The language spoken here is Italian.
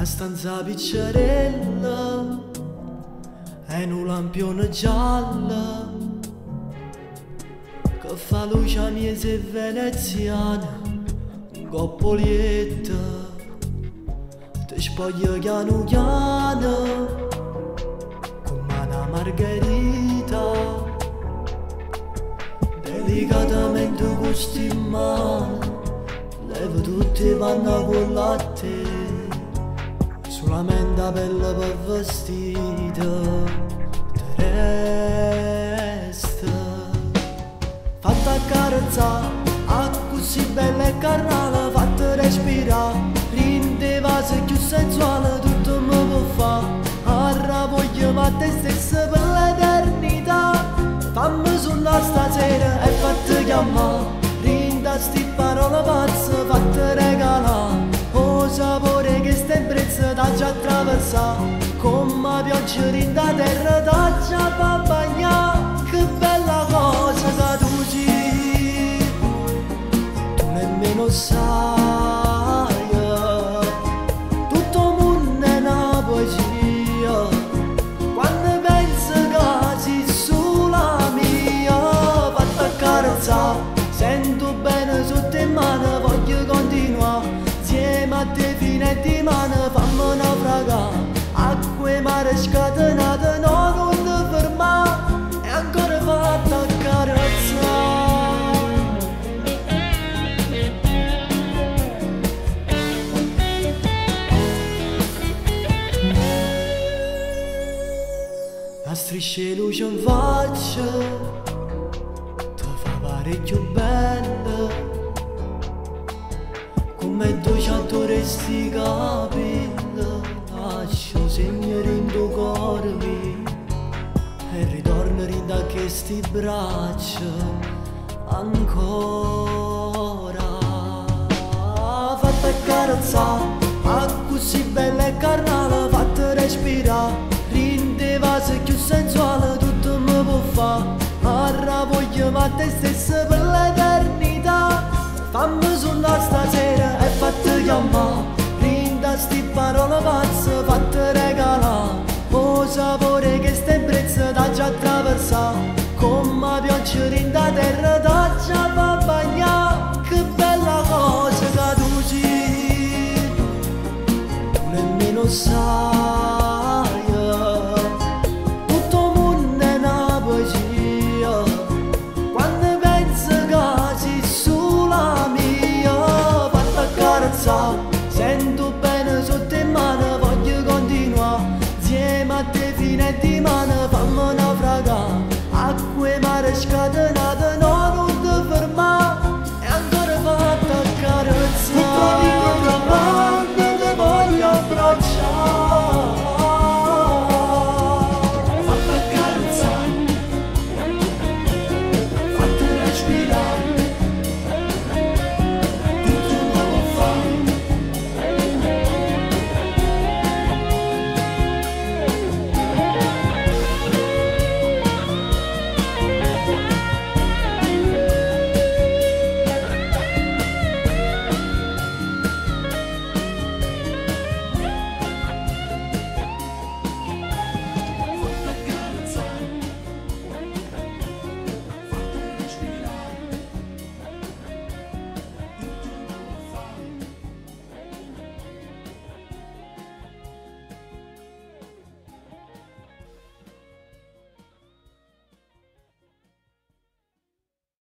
stanza piccerella e un lampione giallo che fa luce a miese veneziana, un coppo lietto ti spoglia piano piano come una margherita, delicatamente gusti in mano, levo tutti i panni con latte, solamente la pelle per vestito ti resta. Fatta accarezzare, a così bella e carnale, fatta respirare, rinde vase più sensuale, tutto mi può fare, arra voglio ma te stessa per l'eternità. Fammi sulla stasera e fatti chiamare, rinda sti parole pazze, fatti regalare, o sapore che sta in prezzo da già attraversare, come pioggia rinda terra da già fa bagnare. Che bella cosa che tu sei, tu nemmeno sai, tutto mondo è una poesia, quando penso che sei sulla mia. Fatta accarezzare, sento bene sotto in mano, voglio continuare insieme a te fino a dimane, fammi naufragare, acqua e mare scatenate, no, non ti fermare, e ancora fatta accarezzare. La striscia di luce in faccia ti fa parecchio bella, come 200 resti capelli, lascio segno in tuo cuore e ritorno in da questi braccia ancora. Fatta accarezzare, a così bella e carnale, fatta respirare, rinde vase più sensuale, tutto mi può fare, arra voglio ma te stessa per l'eternità. Fammi sulla stasera e fatti chiamare, rinda sti parole pazze, fatti regalare, o sapore che sta in prezzo da già attraversare, come pioggia rinda terra da già fa bagnare. Che bella cosa che tu sei, tu nemmeno sai, tutto mondo è una poesia, quando penso che sei sulla mia. Fatta accarezzare, sento bene sotto in mano, voglio continuare insieme a te fino a dimane, fammi naufragare, acqua e mare scatenate.